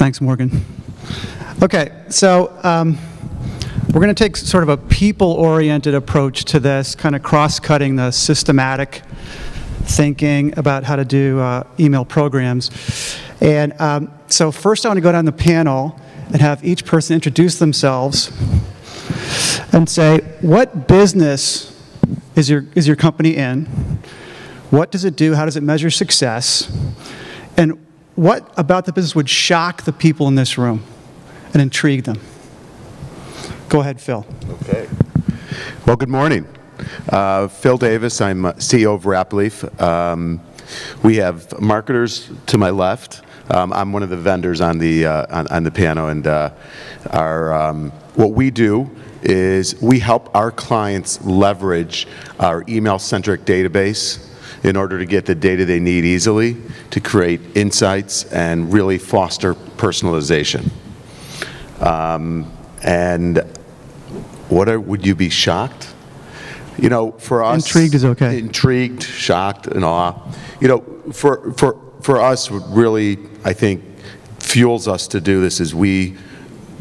Thanks, Morgan. Okay, so we're going to take sort of a people-oriented approach to this, kind of cross-cutting the systematic thinking about how to do email programs. And so first I want to go down the panel and have each person introduce themselves and say, what business is your company in? What does it do? How does it measure success? And what about the business would shock the people in this room and intrigue them? Go ahead, Phil. Okay. Well, good morning. Phil Davis. I'm CEO of Rapleaf. We have marketers to my left. I'm one of the vendors on the panel, and what we do is we help our clients leverage our email-centric database in order to get the data they need easily to create insights and really foster personalization. And would you be shocked? You know, for us, intrigued is okay. Intrigued, shocked, and awe. You know, for us, what really I think fuels us to do this is we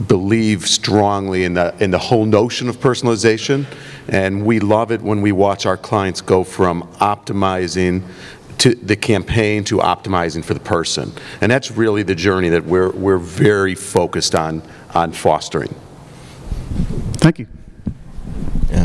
believe strongly in the whole notion of personalization, and we love it when we watch our clients go from optimizing to the campaign to optimizing for the person, and that's really the journey that we're very focused on fostering. Thank you.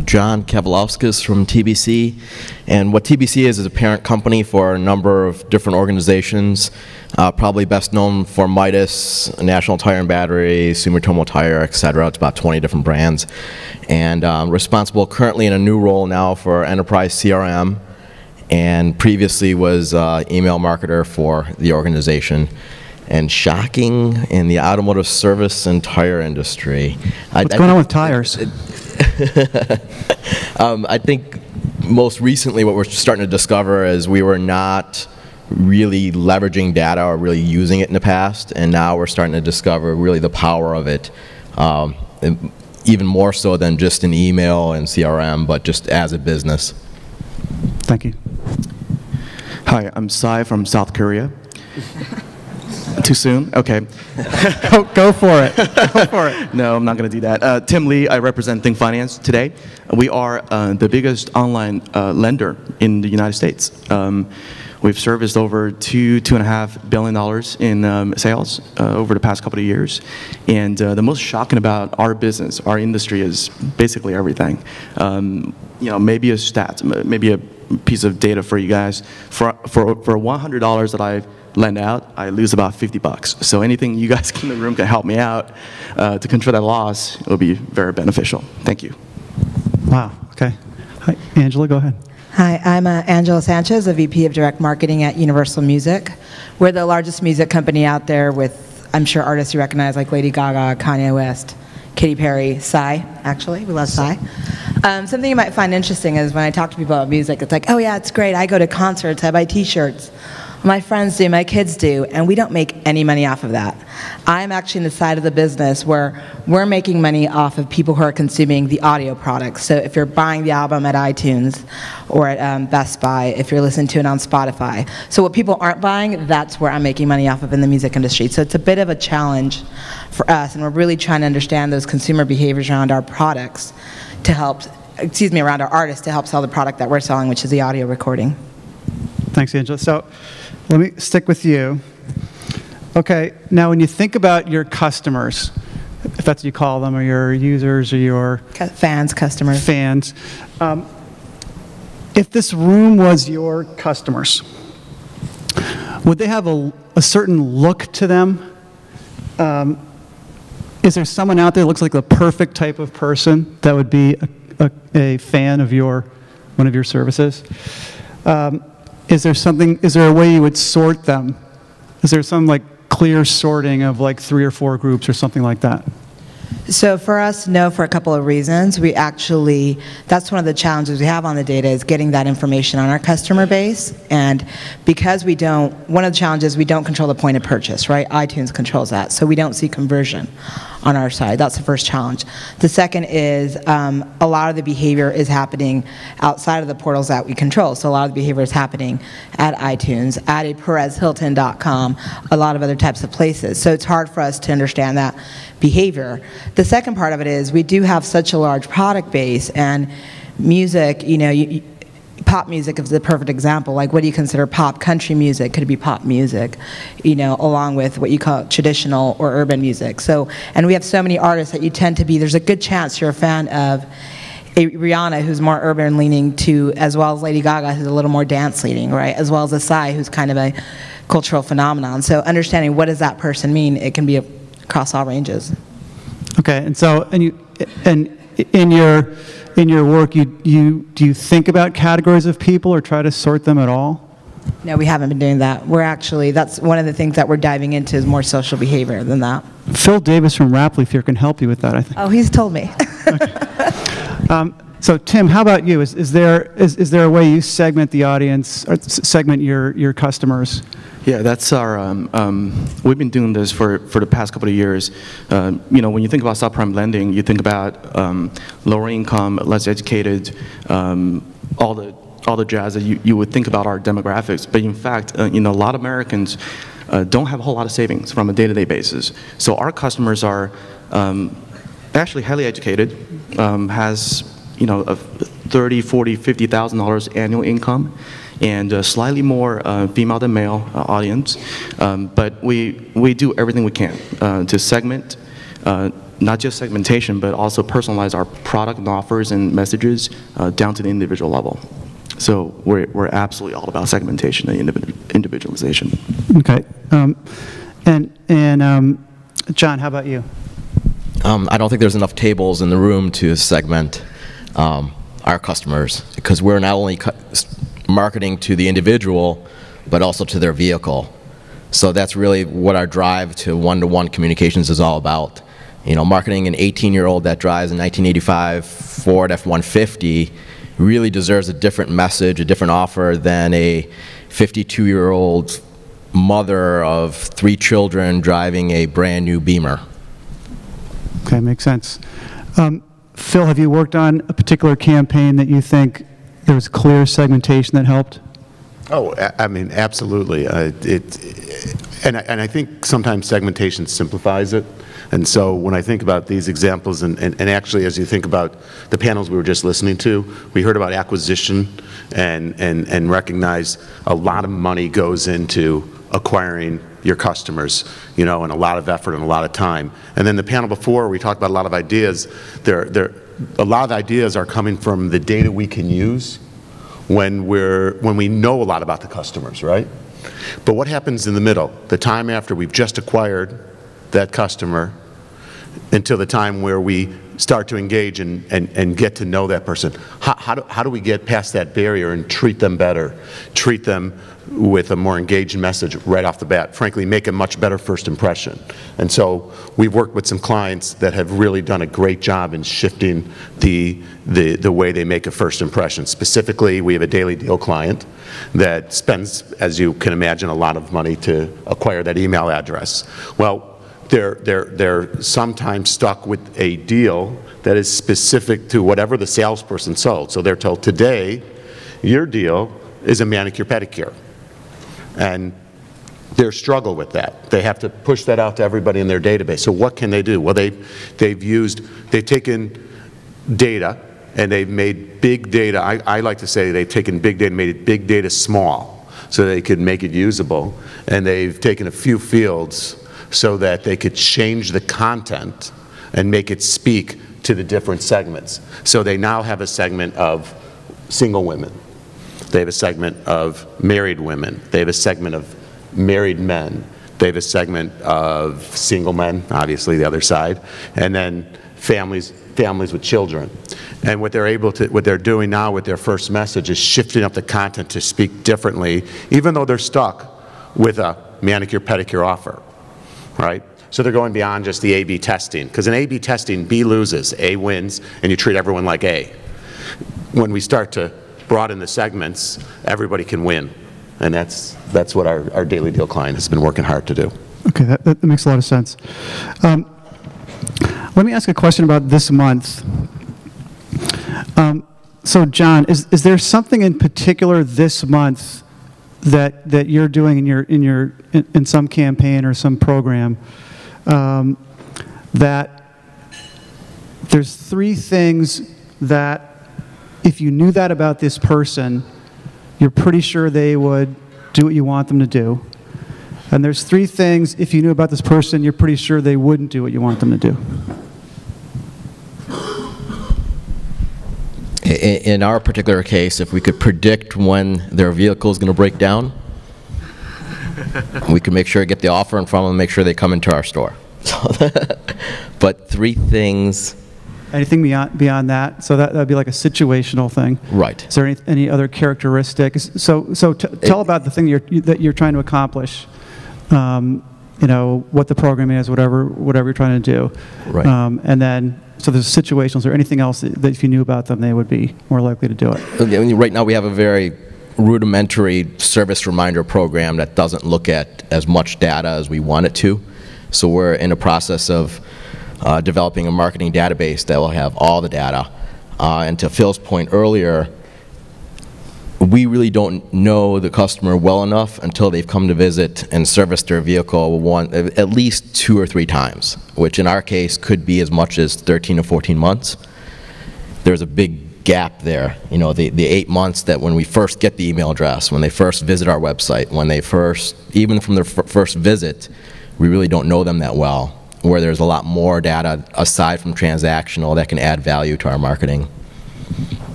John Kavaliauskas from TBC, and what TBC is a parent company for a number of different organizations, probably best known for Midas, National Tire and Battery, Sumitomo Tire, etc. It's about 20 different brands, and responsible currently in a new role now for enterprise CRM, and previously was email marketer for the organization. And shocking in the automotive service and tire industry. What's going on with tires? I think most recently what we're starting to discover is we were not really leveraging data or really using it in the past, and now we're starting to discover really the power of it, even more so than just in email and CRM, but just as a business. Thank you. Hi, I'm Sai from South Korea. Too soon? Okay. Go for it. Go for it. No, I'm not going to do that. Tim Lee, I represent Think Finance today. We are the biggest online lender in the United States. We've serviced over $2.5 billion in sales over the past couple of years. And the most shocking about our business, our industry, is basically everything. You know, maybe a stat, maybe a piece of data for you guys. For $100 that I lend out, I lose about $50. So anything you guys in the room can help me out to control that loss, it will be very beneficial. Thank you. Wow. Okay. Hi, Angela. Go ahead. Hi, I'm Angela Sanchez, a VP of Direct Marketing at Universal Music. We're the largest music company out there with, I'm sure, artists you recognize like Lady Gaga, Kanye West, Katy Perry, Psy, actually. We love Psy. Something you might find interesting is when I talk to people about music, it's like, oh yeah, it's great. I go to concerts, I buy t-shirts. My friends do, my kids do, and we don't make any money off of that. I'm actually in the side of the business where we're making money off of people who are consuming the audio products. So if you're buying the album at iTunes or at Best Buy, if you're listening to it on Spotify. So what people aren't buying, that's where I'm making money off of in the music industry. So it's a bit of a challenge for us, and we're really trying to understand those consumer behaviors around our products to help, around our artists to help sell the product that we're selling, which is the audio recording. Thanks, Angela. So let me stick with you. Okay, now when you think about your customers, if that's what you call them, or your users, or your fans, customers. Fans. If this room was your customers, would they have a certain look to them? Is there someone out there that looks like the perfect type of person that would be a fan of one of your services? Is there a way you would sort them? Is there some like clear sorting of like 3 or 4 groups or something like that? So for us, no, for a couple of reasons. We actually, that's one of the challenges we have on the data is getting that information on our customer base. And because we don't, one of the challenges, we don't control the point of purchase, right? iTunes controls that, so we don't see conversion. on our side. That's the first challenge. The second is a lot of the behavior is happening outside of the portals that we control. So a lot of the behavior is happening at iTunes, at a PerezHilton.com, a lot of other types of places. So it's hard for us to understand that behavior. The second part of it is we do have such a large product base, and music, pop music is the perfect example. Like, what do you consider pop? Country music, could it be pop music, along with what you call traditional or urban music. So, and we have so many artists that you tend to be, there's a good chance you're a fan of a Rihanna, who's more urban leaning, to, as well as Lady Gaga, who's a little more dance leaning, right? As well as a Psy, who's kind of a cultural phenomenon. So understanding what does that person mean, it can be across all ranges. Okay, and so, and in your work, do you think about categories of people or try to sort them at all? No, we haven't been doing that. We're actually, that's one of the things that we're diving into, is more social behavior than that. Phil Davis from Rapleaf here can help you with that, I think. Oh, he's told me. Okay. So Tim, how about you? Is there a way you segment the audience, or segment your customers? Yeah, that's our, we've been doing this for the past couple of years. When you think about subprime lending, you think about lower income, less educated, all the jazz that you would think about our demographics. But in fact, a lot of Americans don't have a whole lot of savings from a day-to-day basis. So our customers are actually highly educated, has a $30,000, $40,000, $50,000 annual income, and slightly more female than male audience. But we do everything we can to segment, not just segmentation, but also personalize our product and offers and messages down to the individual level. So we're absolutely all about segmentation and individualization. Okay. John, how about you? I don't think there's enough tables in the room to segment our customers, because we're not only marketing to the individual, but also to their vehicle. So that's really what our drive to one-to-one communications is all about. Marketing an 18-year-old that drives a 1985 Ford F-150 really deserves a different message, a different offer than a 52-year-old mother of 3 children driving a brand new Beamer. Okay, makes sense. Phil, have you worked on a particular campaign that you think there was clear segmentation that helped? Oh, I mean, absolutely. And I think sometimes segmentation simplifies it. And so when I think about these examples, and actually as you think about the panels we were just listening to, we heard about acquisition and recognize a lot of money goes into acquiring your customers, and a lot of effort and a lot of time. And then the panel before, we talked about a lot of ideas. A lot of ideas are coming from the data we can use when we know a lot about the customers, right? But what happens in the middle, the time after we've just acquired that customer until the time where we start to engage and get to know that person? How do we get past that barrier and treat them better, treat them with a more engaged message right off the bat, frankly make a much better first impression? And so we've worked with some clients that have really done a great job in shifting the way they make a first impression. Specifically, we have a daily deal client that spends, as you can imagine, a lot of money to acquire that email address. Well, they're sometimes stuck with a deal that is specific to whatever the salesperson sold. So they're told, today, your deal is a manicure pedicure. And they struggle with that. They have to push that out to everybody in their database. So what can they do? Well, they've taken data and they've made big data. I like to say they've taken big data and made it big data small so they could make it usable. And they've taken a few fields so that they could change the content and make it speak to the different segments. So they now have a segment of single women. They have a segment of married women. They have a segment of married men. They have a segment of single men, obviously the other side, and then families with children. And what they're doing now with their first message is shifting up the content to speak differently, even though they're stuck with a manicure pedicure offer, right? So they're going beyond just the A/B testing, because in A/B testing, B loses, A wins, and you treat everyone like A. When we start to broaden the segments, everybody can win. And that's what our daily deal client has been working hard to do. Okay, that makes a lot of sense. Let me ask a question about this month. So John, is there something in particular this month that you're doing in some campaign or some program that there's 3 things that if you knew that about this person, you're pretty sure they would do what you want them to do. And there's 3 things, if you knew about this person, you're pretty sure they wouldn't do what you want them to do. In our particular case, if we could predict when their vehicle is going to break down, we could make sure to get the offer in front of them and make sure they come into our store. But 3 things. Anything beyond that? So that would be like a situational thing. Right. Is there any other characteristics? So tell about the thing that you're trying to accomplish. You know, what the program is, whatever you're trying to do. Right. And then, so there's situations or anything else that if you knew about them, they would be more likely to do it. Okay, right now we have a very rudimentary service reminder program that doesn't look at as much data as we want it to. So we're in a process of developing a marketing database that will have all the data. And to Phil's point earlier, we really don't know the customer well enough until they've come to visit and service their vehicle at least 2 or 3 times, which in our case could be as much as 13 to 14 months. There's a big gap there. You know, the 8 months that when we first get the email address, when they first visit our website, when they first, even from their first visit, we really don't know them that well, where there's a lot more data aside from transactional that can add value to our marketing.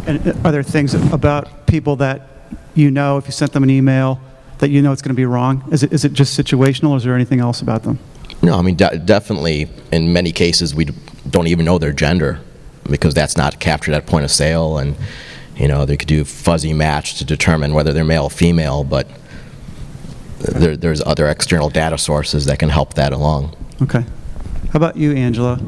And are there things about people that you know, if you sent them an email, that you know it's going to be wrong? Is it just situational, or is there anything else about them? No, I mean, definitely in many cases we don't even know their gender because that's not captured at point of sale, and you know, they could do fuzzy match to determine whether they're male or female, but there's other external data sources that can help that along. Okay. How about you, Angela?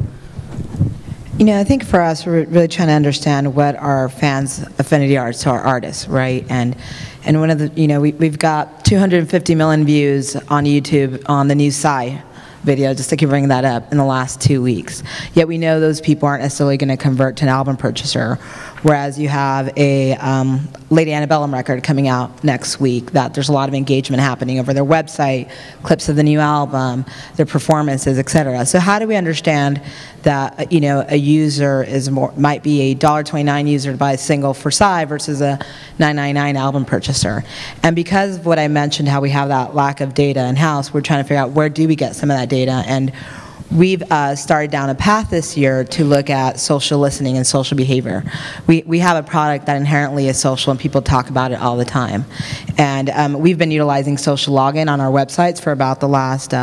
You know, I think for us, we're really trying to understand what our fans' affinity are to our artists, right? And one of the, you know, we've got 250 million views on YouTube on the new Psy video, just to keep bringing that up, in the last 2 weeks. Yet we know those people aren't necessarily going to convert to an album purchaser, whereas you have a Lady Antebellum record coming out next week that there's a lot of engagement happening over their website, clips of the new album, their performances, etc. So how do we understand that, you know, a user might be a $1.29 user to buy a single for Psy versus a $9.99 album purchaser? And because of what I mentioned, how we have that lack of data in-house, we're trying to figure out where do we get some of that data. And we've started down a path this year to look at social listening and social behavior. We have a product that inherently is social, and people talk about it all the time. And we've been utilizing social login on our websites for about the last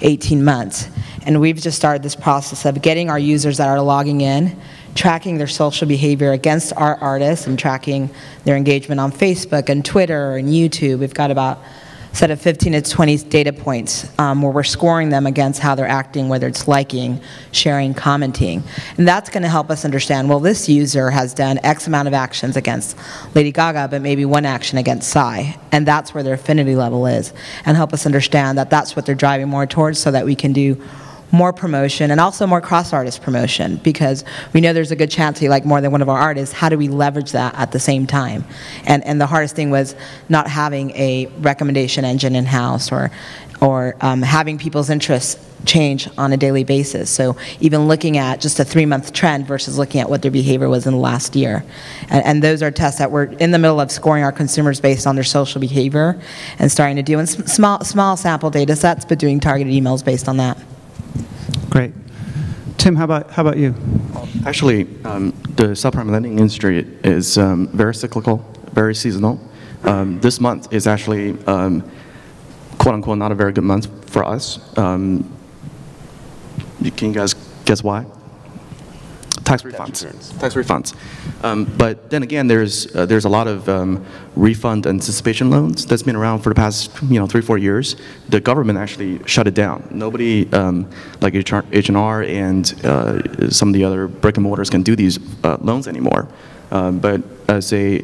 18 months. And we've just started this process of getting our users that are logging in, tracking their social behavior against our artists, and tracking their engagement on Facebook and Twitter and YouTube. We've got about a set of 15 to 20 data points where we're scoring them against how they're acting, whether it's liking, sharing, commenting. And that's going to help us understand, well, this user has done X amount of actions against Lady Gaga, but maybe 1 action against Psy. And that's where their affinity level is. And help us understand that that's what they're driving more towards, so that we can do more promotion and also more cross-artist promotion, because we know there's a good chance you like more than one of our artists. How do we leverage that at the same time? And the hardest thing was not having a recommendation engine in-house, or having people's interests change on a daily basis. So even looking at just a 3-month trend versus looking at what their behavior was in the last year. And those are tests that we're in the middle of scoring our consumers based on their social behavior and starting to do in small sample data sets, but doing targeted emails based on that. Great. Tim, how about you? Actually, the subprime lending industry is very cyclical, very seasonal. This month is actually, quote-unquote, not a very good month for us. Can you guys guess why? Tax refunds. Tax refunds. But then again, there's a lot of refund anticipation loans that's been around for the past 3-4 years. The government actually shut it down. Nobody like H&R and some of the other brick and mortars can do these loans anymore. But as a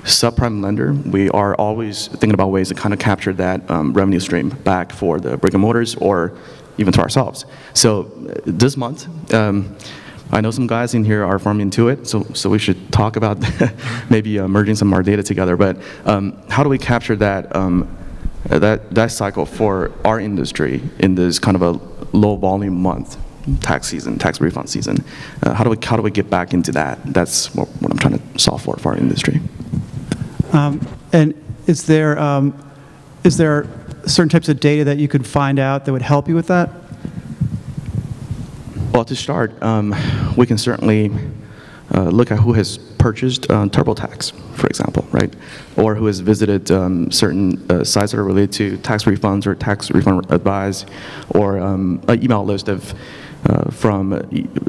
subprime lender, we are always thinking about ways to kind of capture that revenue stream back for the brick and mortars, or even to ourselves. So this month, I know some guys in here are from Intuit, so we should talk about maybe merging some of our data together. But how do we capture that, that cycle for our industry in this kind of a low volume month, tax season, tax refund season? How do we get back into that? That's what I'm trying to solve for our industry. And is there certain types of data that you could find out that would help you with that? Well, to start, we can certainly look at who has purchased TurboTax, for example, right? Or who has visited certain sites that are related to tax refunds or tax refund advice, or an email list of from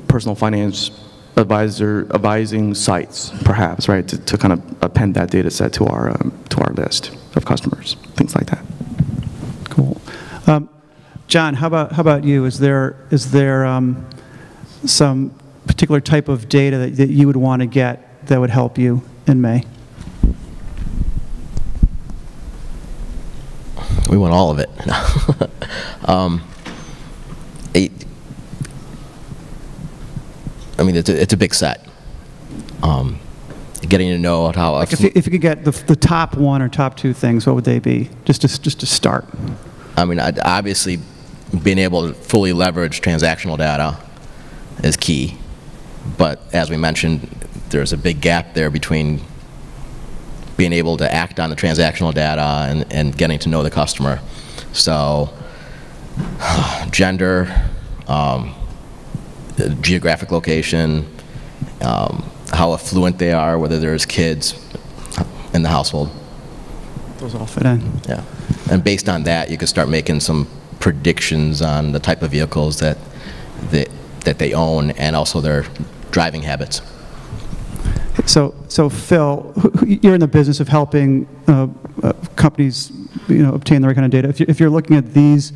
personal finance advising sites, perhaps, right? To kind of append that data set to our list of customers, things like that. Cool. John, how about you? Is there some particular type of data that you would want to get that would help you in May? We want all of it. I mean, it's a big set. Getting to know how. Like if you could get the top one or top two things, what would they be? Just to start. I mean, obviously, being able to fully leverage transactional data is key. But as we mentioned, there's a big gap there between being able to act on the transactional data and getting to know the customer. So, gender, geographic location, how affluent they are, whether there's kids in the household. Those all fit in. Yeah. And based on that, you can start making some predictions on the type of vehicles that they own and also their driving habits. So Phil, you're in the business of helping companies, obtain the right kind of data. If you're looking at these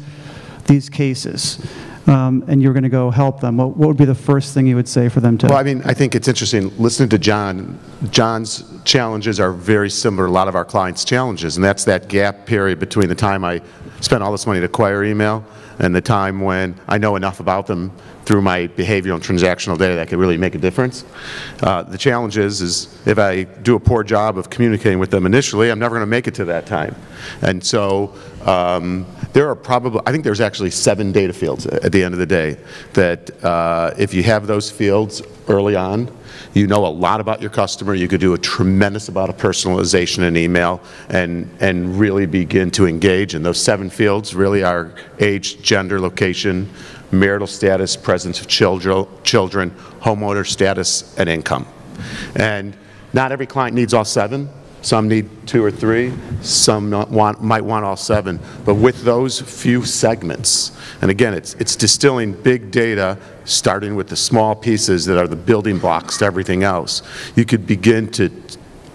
cases, and you're going to go help them, what would be the first thing you would say for them to? Well, I mean, I think it's interesting listening to John. John's challenges are very similar to a lot of our clients' challenges, and that's that gap period between the time I spent all this money to acquire email and the time when I know enough about them through my behavioral and transactional data that could really make a difference. The challenge is if I do a poor job of communicating with them initially, I'm never going to make it to that time. And so there are probably, I think there's actually 7 data fields at the end of the day that if you have those fields early on, you know a lot about your customer, you could do a tremendous amount of personalization in email and really begin to engage. And those 7 fields really are age, gender, location, marital status, presence of children, homeowner status, and income. And not every client needs all 7. Some need 2 or 3, some might want all 7. But with those few segments, and again, it's distilling big data, starting with the small pieces that are the building blocks to everything else. You could begin to,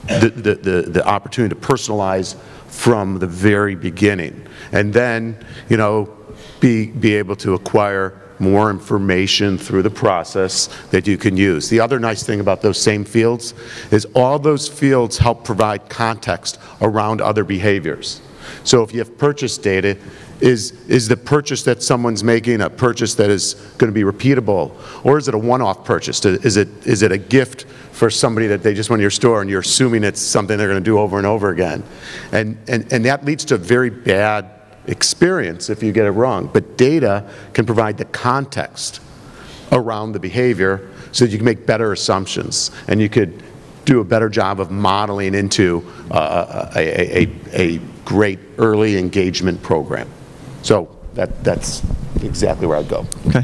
the opportunity to personalize from the very beginning. And then, be able to acquire more information through the process that you can use. The other nice thing about those same fields is all those fields help provide context around other behaviors. So if you have purchase data, is the purchase that someone's making a purchase that is going to be repeatable, or is it a one-off purchase? Is it a gift for somebody that they just went to your store and you're assuming it's something they're going to do over and over again? And that leads to a very bad experience if you get it wrong. But data can provide the context around the behavior so that you can make better assumptions and you could do a better job of modeling into a great early engagement program. So that's exactly where I'd go. Okay.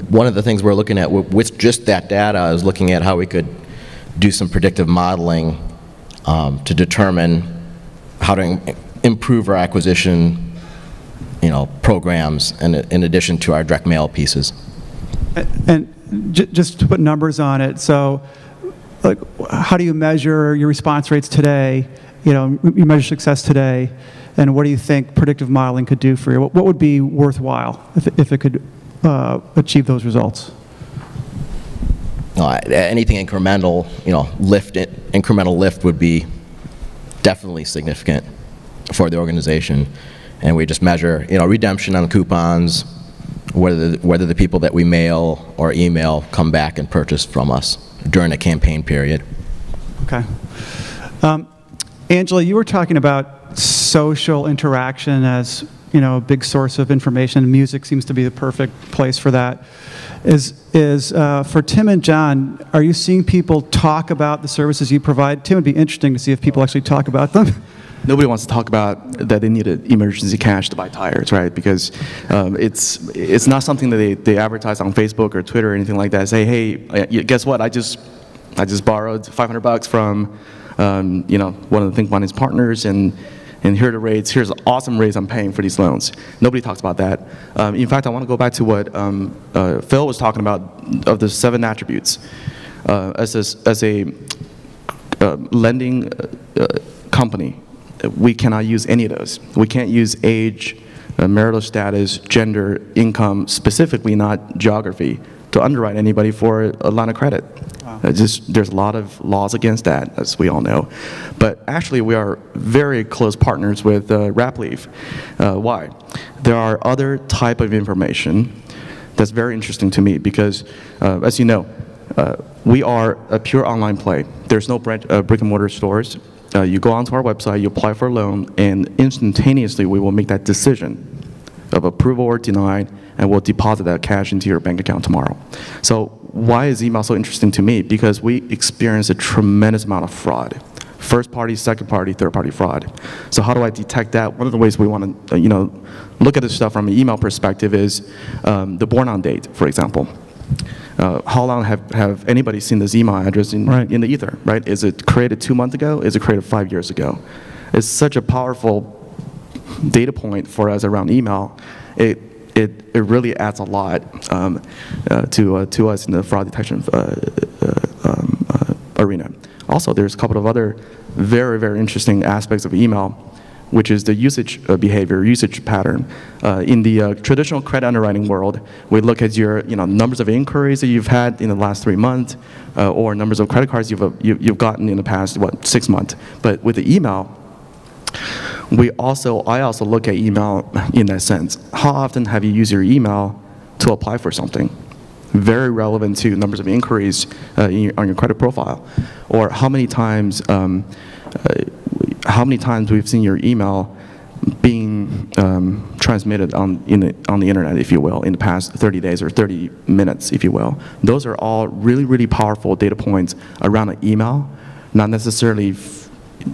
One of the things we're looking at with just that data is looking at how we could do some predictive modeling to determine how to improve our acquisition programs in addition to our direct mail pieces. And just to put numbers on it, so like, how do you measure your response rates today? You measure success today, and what do you think predictive modeling could do for you? What would be worthwhile if it could achieve those results? Anything incremental, incremental lift would be definitely significant for the organization. And we just measure, redemption on coupons, whether the people that we mail or email come back and purchase from us during a campaign period. Okay. Angela, you were talking about social interaction as, you know, a big source of information. Music seems to be the perfect place for that. For Tim and John, are you seeing people talk about the services you provide? Tim, it would be interesting to see if people actually talk about them. Nobody wants to talk about that they needed emergency cash to buy tires, right? Because it's not something that they advertise on Facebook or Twitter or anything like that. Say, hey, guess what? I just borrowed $500 from you know, one of the Think Finance partners, and here are the rates. Here's the awesome rates I'm paying for these loans. Nobody talks about that. In fact, I want to go back to what Phil was talking about of the 7 attributes. As a lending company, we cannot use any of those. We can't use age, marital status, gender, income, specifically not geography, to underwrite anybody for a line of credit. Wow. There's a lot of laws against that, as we all know. But actually, we are very close partners with Rapleaf. Why? There are other type of information that's very interesting to me because, as you know, we are a pure online play. There's no brick and mortar stores. You go onto our website, you apply for a loan, and instantaneously we will make that decision of approval or denied, and we'll deposit that cash into your bank account tomorrow. So why is email so interesting to me? Because we experience a tremendous amount of fraud. First party, second party, third party fraud. So how do I detect that? One of the ways we want to look at this stuff from an email perspective is the born on date, for example. How long have anybody seen this email address in the ether, right? Is it created 2 months ago? Is it created 5 years ago? It's such a powerful data point for us around email. It really adds a lot to us in the fraud detection arena. Also, there's a couple of other very, very interesting aspects of email, which is the usage behavior, usage pattern. In the traditional credit underwriting world, we look at your numbers of inquiries that you've had in the last 3 months, or numbers of credit cards you've gotten in the past 6 months. But with the email, I also look at email in that sense. How often have you used your email to apply for something? Very relevant to numbers of inquiries on your credit profile, or how many times we've seen your email being transmitted on the internet, if you will, in the past 30 days or 30 minutes, if you will. Those are all really, really powerful data points around an email, not necessarily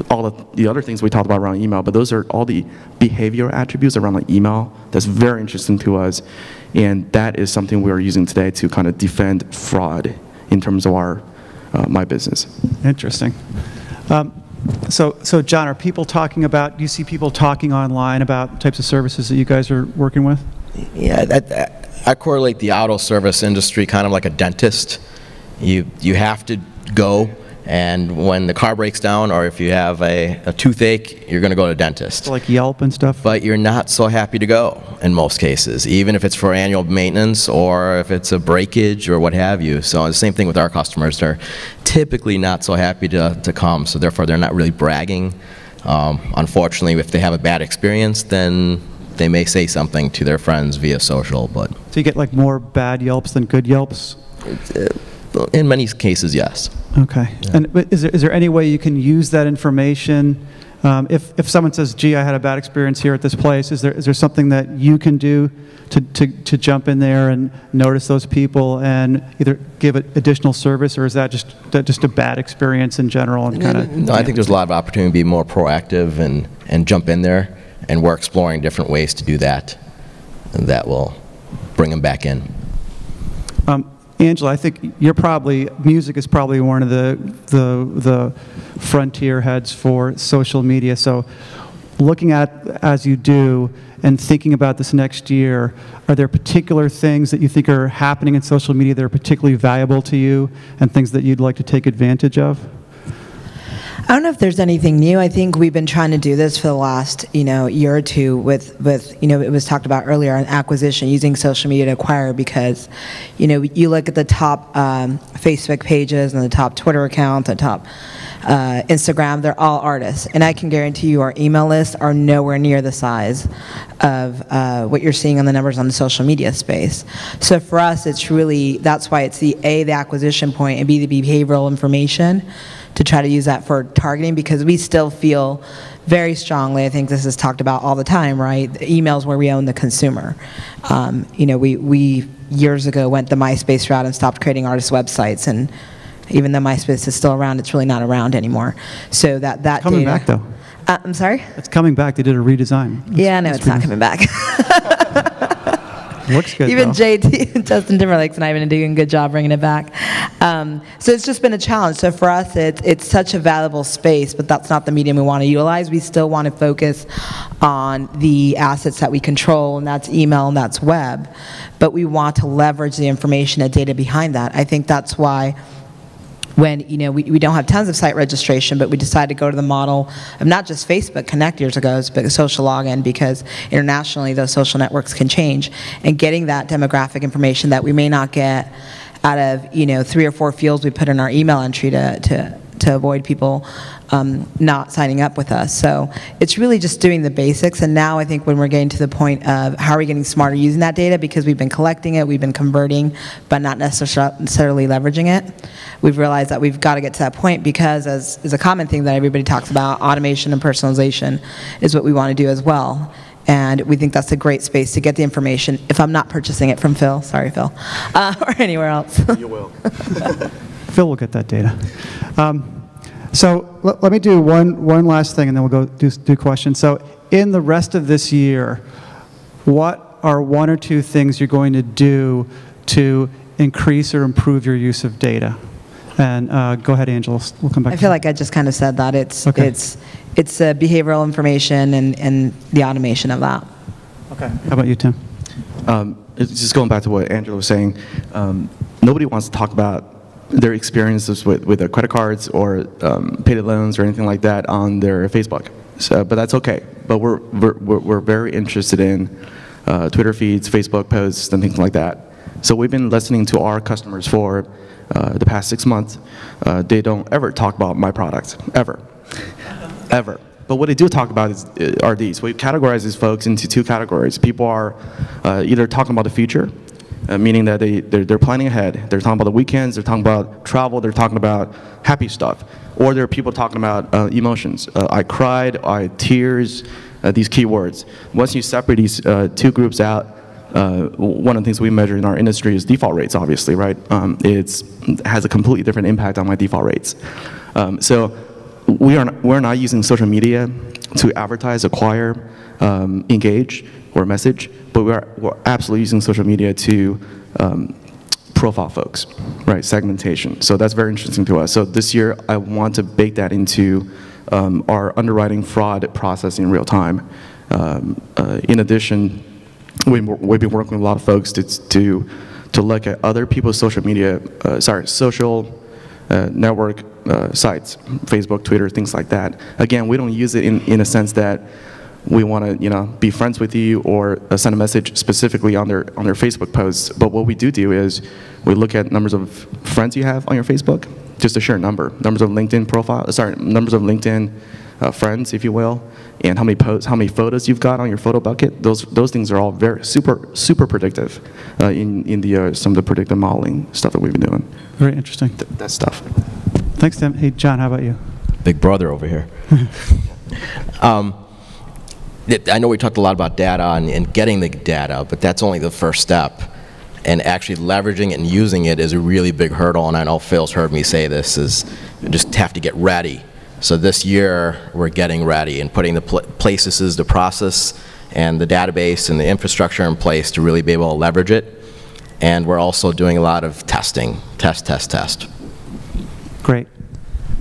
all of the other things we talked about around email, but those are all the behavior attributes around the email that's very interesting to us, and that is something we are using today to kind of defend fraud in terms of our my business. Interesting. So John, are people talking about, do you see people talking online about types of services that you guys are working with? Yeah, I correlate the auto service industry kind of like a dentist. You have to go, and when the car breaks down or if you have a toothache, you're going to go to a dentist. So like Yelp and stuff? But you're not so happy to go in most cases, even if it's for annual maintenance or if it's a breakage or what have you. So the same thing with our customers. They're typically not so happy to come, so therefore they're not really bragging. Unfortunately, if they have a bad experience, then they may say something to their friends via social. But so you get like more bad Yelps than good Yelps? In many cases, yes. Okay. Yeah. But is there any way you can use that information? If someone says, "Gee, I had a bad experience here at this place," is there something that you can do to jump in there and notice those people and either give additional service, or is that just a bad experience in general? And kind of. No, I think there's a lot of opportunity to be more proactive and jump in there, and we're exploring different ways to do that, and that will bring them back in. Angela, I think music is probably one of the frontier heads for social media. So looking at as you do and thinking about this next year, are there particular things that you think are happening in social media that are particularly valuable to you and things that you'd like to take advantage of? I don't know if there's anything new. I think we've been trying to do this for the last, year or two with it was talked about earlier on acquisition, using social media to acquire, because, you look at the top Facebook pages and the top Twitter accounts, the top Instagram, they're all artists. And I can guarantee you our email lists are nowhere near the size of what you're seeing on the numbers on the social media space. So for us, it's really, that's why it's the acquisition point, and B, the behavioral information, to try to use that for targeting, because we still feel very strongly, I think this is talked about all the time, right? The emails where we own the consumer. We years ago went the MySpace route and stopped creating artist websites, and even though MySpace is still around, it's really not around anymore. So that coming data, back though. I'm sorry? It's coming back. They did a redesign. Yeah, no, it's not coming back. Looks good, even though. JT, Justin Timberlake's not even doing a good job bringing it back. So it's just been a challenge. So for us, it's such a valuable space, but that's not the medium we want to utilize. We still want to focus on the assets that we control, and that's email and that's web. But we want to leverage the information and data behind that. I think that's why when we don't have tons of site registration, but we decided to go to the model of not just Facebook Connect years ago, but social login, because internationally those social networks can change, and getting that demographic information that we may not get out of 3 or 4 fields we put in our email entry to avoid people not signing up with us. So it's really just doing the basics. And now I think when we're getting to the point of how are we getting smarter using that data, because we've been collecting it, we've been converting, but not necessarily leveraging it, we've realized that we've got to get to that point, because as is a common thing that everybody talks about, automation and personalization is what we want to do as well. And we think that's a great space to get the information if I'm not purchasing it from Phil, sorry Phil, or anywhere else. You will. Phil will get that data. So let me do one last thing, and then we'll go do questions. So in the rest of this year, what are 1 or 2 things you're going to do to increase or improve your use of data? And go ahead, Angela. We'll come back. I feel like I just kind of said that. It's okay. it's behavioral information and the automation of that. Okay. How about you, Tim? It's just going back to what Angela was saying. Nobody wants to talk about their experiences with their credit cards or payday loans or anything like that on their Facebook. So, but that's okay. But we're very interested in Twitter feeds, Facebook posts, and things like that. So we've been listening to our customers for the past 6 months. They don't ever talk about my product, ever. Ever. But what they do talk about are these. We categorize these folks into 2 categories. People are either talking about the future, meaning that they're planning ahead. They're talking about the weekends, they're talking about travel, they're talking about happy stuff. Or there are people talking about emotions. I cried, tears, these keywords. Once you separate these 2 groups out, one of the things we measure in our industry is default rates, obviously, right? It has a completely different impact on my default rates. So we're not using social media to advertise, acquire, engage, or message, but we're absolutely using social media to profile folks, right? Segmentation. So that's very interesting to us. So this year, I want to bake that into our underwriting fraud process in real time. In addition, we've been working with a lot of folks to look at other people's social media, social network sites, Facebook, Twitter, things like that. Again, we don't use it in a sense that we want to, be friends with you or send a message specifically on their Facebook posts. But what we do is we look at numbers of friends you have on your Facebook, just a sheer number, numbers of LinkedIn numbers of LinkedIn friends, if you will, and how many posts, how many photos you've got on your photo bucket. Those things are all very super predictive in the some of the predictive modeling stuff that we've been doing. Very interesting. That stuff. Thanks, Tim. Hey, John, how about you? Big brother over here. I know we talked a lot about data and getting the data, but that's only the first step. And actually leveraging it and using it is a really big hurdle, and I know Phil's heard me say this, is you just have to get ready. So this year, we're getting ready and putting the places, the process, and the database and the infrastructure in place to really be able to leverage it. And we're also doing a lot of testing, test. Great.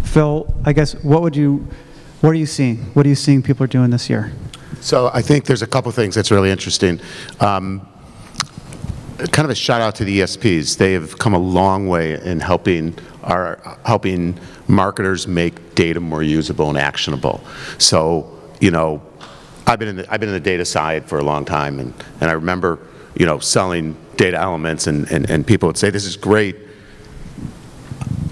Phil, I guess, what are you seeing? What are you seeing people are doing this year? So I think there's a couple things that's really interesting. kind of a shout out to the ESPs. They have come a long way in helping marketers make data more usable and actionable. So, you know, I've been in the data side for a long time, and I remember, you know, selling data elements, and people would say, this is great,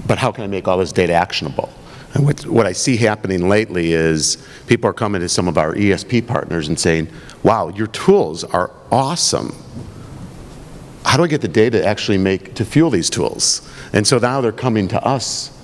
but how can I make all this data actionable? And what I see happening lately is people are coming to some of our ESP partners and saying, wow, your tools are awesome. How do I get the data to fuel these tools? And so now they're coming to us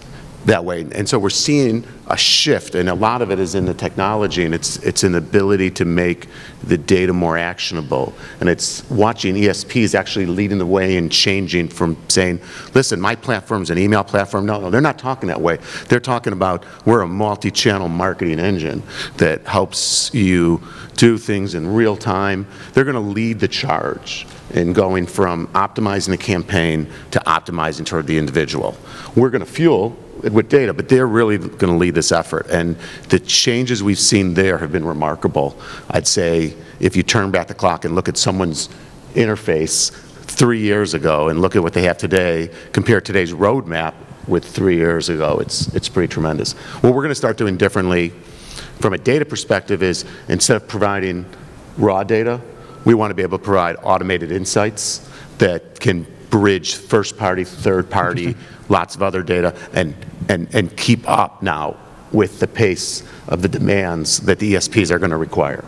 that way. And so we're seeing a shift, and a lot of it is in the technology, and it's an ability to make the data more actionable. And it's watching ESPs actually leading the way and changing from saying, listen, my platform's an email platform. No, they're not talking that way. They're talking about, we're a multi-channel marketing engine that helps you do things in real time. They're going to lead the charge in going from optimizing the campaign to optimizing toward the individual. We're going to fuel it with data, but they're really going to lead this effort. And the changes we've seen there have been remarkable. I'd say if you turn back the clock and look at someone's interface 3 years ago and look at what they have today, compare today's roadmap with 3 years ago, it's pretty tremendous. What we're going to start doing differently from a data perspective is, instead of providing raw data, we want to be able to provide automated insights that can bridge first-party, third-party, lots of other data, and keep up now with the pace of the demands that the ESPs are going to require.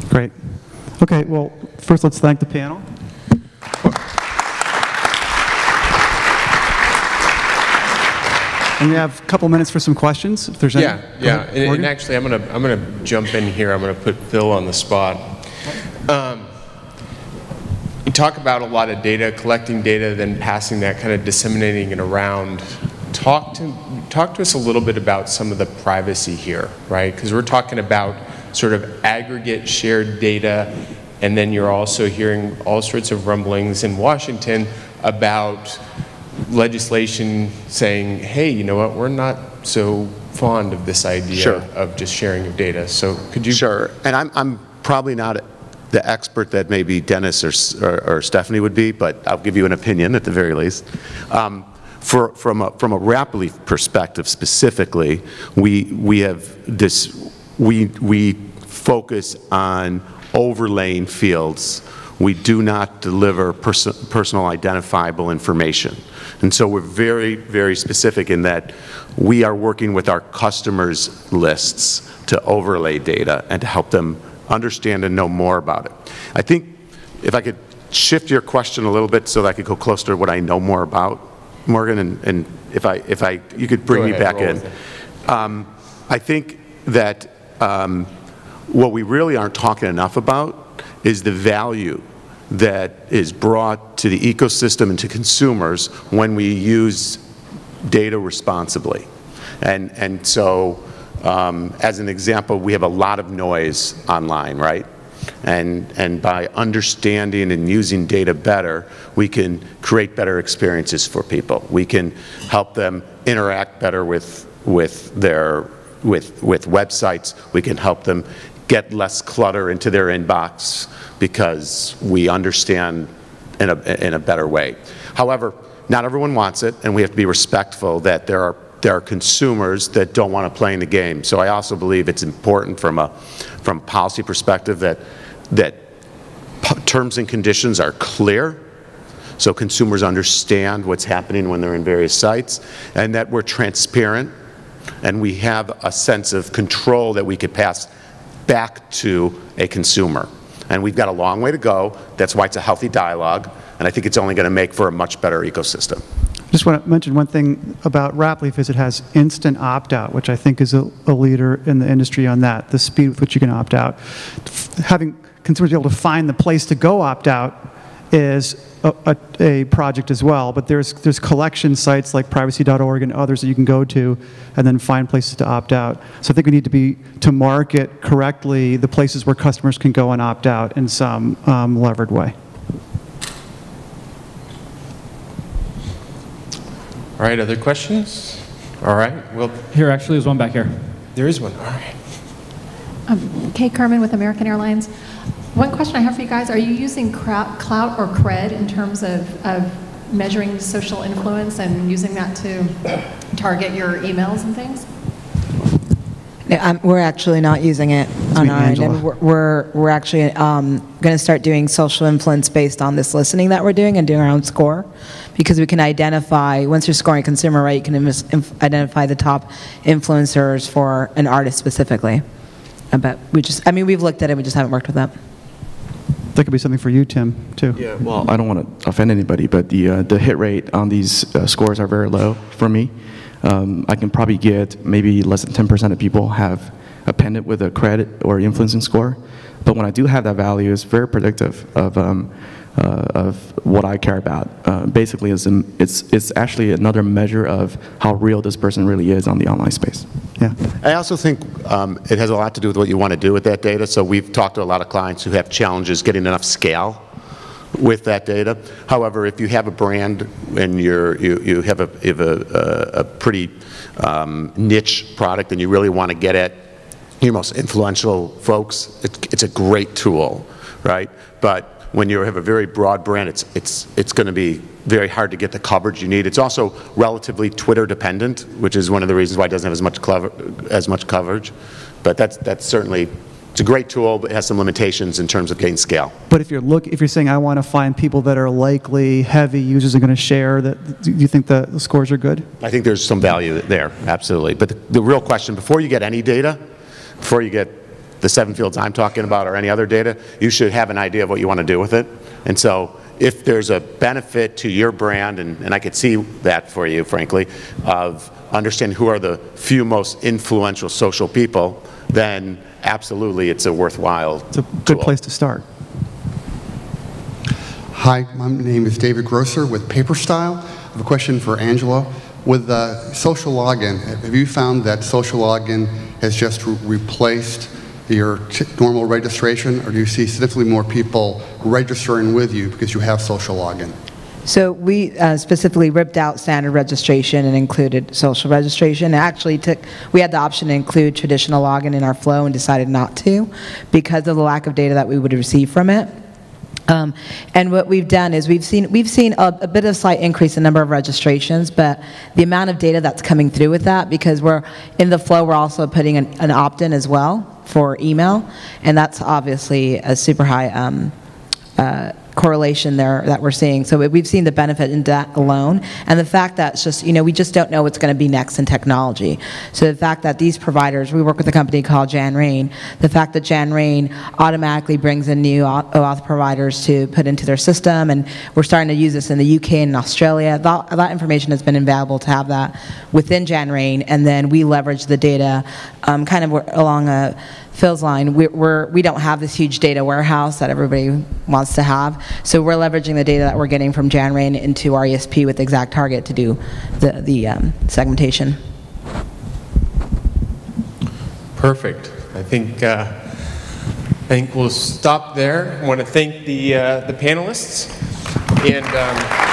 Great. Okay, well, first let's thank the panel. And we have a couple minutes for some questions, if there's any. Yeah. And actually, I'm gonna jump in here. I'm gonna put Phil on the spot. You talk about a lot of data, collecting data, then passing that, kind of disseminating it around. Talk to us a little bit about some of the privacy here, right? Because we're talking about sort of aggregate shared data, and then you're also hearing all sorts of rumblings in Washington about legislation saying, hey, you know what, we're not so fond of this idea of just sharing of data. So could you? Sure, and I'm probably not the expert that maybe Dennis or Stephanie would be, but I'll give you an opinion at the very least. From a Rapleaf perspective specifically, we focus on overlaying fields. We do not deliver personal identifiable information. And so we're very, very specific in that we are working with our customers' lists to overlay data and to help them understand and know more about it. I think if I could shift your question a little bit so that I could go closer to what I know more about, Morgan, and if you could bring me back in. I think that what we really aren't talking enough about is the value that is brought to the ecosystem and to consumers when we use data responsibly. And so, as an example, we have a lot of noise online, right? And by understanding and using data better, we can create better experiences for people. We can help them interact better with websites. We can help them get less clutter into their inbox because we understand in a better way. However, not everyone wants it, and we have to be respectful that there are consumers that don't want to play in the game. So I also believe it's important from a policy perspective that terms and conditions are clear, so consumers understand what's happening when they're in various sites, and that we're transparent and we have a sense of control that we could pass back to a consumer. And we've got a long way to go. That's why it's a healthy dialogue, and I think it's only going to make for a much better ecosystem. I just want to mention one thing about Rapleaf is it has instant opt-out, which I think is a leader in the industry on that, the speed with which you can opt out. Having consumers be able to find the place to go opt out is a project as well, but there's collection sites like privacy.org and others that you can go to and then find places to opt out. So I think we need to market correctly the places where customers can go and opt out in some levered way. All right, other questions? All right, well. Here, actually, there's one back here. There is one, all right. Kay Kerman with American Airlines. One question I have for you guys, are you using clout or cred in terms of measuring social influence and using that to target your emails and things? No, we're actually not using it on our end. And we're actually going to start doing social influence based on this listening that we're doing and doing our own score, because we can identify, once you're scoring a consumer, right, you can identify the top influencers for an artist specifically. But we've looked at it, we just haven't worked with that. That could be something for you, Tim, too. Yeah, well, I don't want to offend anybody, but the hit rate on these scores are very low for me. I can probably get maybe less than 10% of people have a pendant with a credit or influencing score. But when I do have that value, it's very predictive of what I care about. Basically, it's actually another measure of how real this person really is on the online space. Yeah. I also think it has a lot to do with what you want to do with that data. So we've talked to a lot of clients who have challenges getting enough scale with that data. However, if you have a brand and you have a pretty niche product and you really want to get at your most influential folks, it's a great tool, right? But when you have a very broad brand, it's going to be very hard to get the coverage you need. It's also relatively Twitter dependent, which is one of the reasons why it doesn't have as much coverage. But that's certainly, it's a great tool, but it has some limitations in terms of getting scale. But if you're saying I want to find people that are likely heavy users are going to share, that, do you think the scores are good? I think there's some value there, absolutely. But the real question, before you get any data, before you get the 7 fields I'm talking about or any other data, you should have an idea of what you want to do with it. And so if there's a benefit to your brand, and I could see that for you, frankly, of understanding who are the few most influential social people, then absolutely it's a worthwhile It's a good place to start. Hi, my name is David Grosser with PaperStyle. I have a question for Angela. With social login, have you found that social login has just replaced your normal registration, or do you see significantly more people registering with you because you have social login? So we specifically ripped out standard registration and included social registration. Actually, we had the option to include traditional login in our flow and decided not to because of the lack of data that we would receive from it. And what we've done is we've seen a bit of slight increase in number of registrations, but the amount of data that's coming through with that, because we're in the flow, we're also putting an opt-in as well for email, and that's obviously a super high correlation there that we're seeing. So we've seen the benefit in that alone, and the fact that it's just, we just don't know what's going to be next in technology. So the fact that these providers, we work with a company called Jan Rain, the fact that Jan Rain automatically brings in new OAuth providers to put into their system, and we're starting to use this in the UK and Australia, that information has been invaluable to have that within Jan Rain, and then we leverage the data kind of along Phil's line. We don't have this huge data warehouse that everybody wants to have, so we're leveraging the data that we're getting from Jan Rain into our ESP with ExactTarget to do the segmentation. Perfect. I think we'll stop there. I want to thank the panelists and.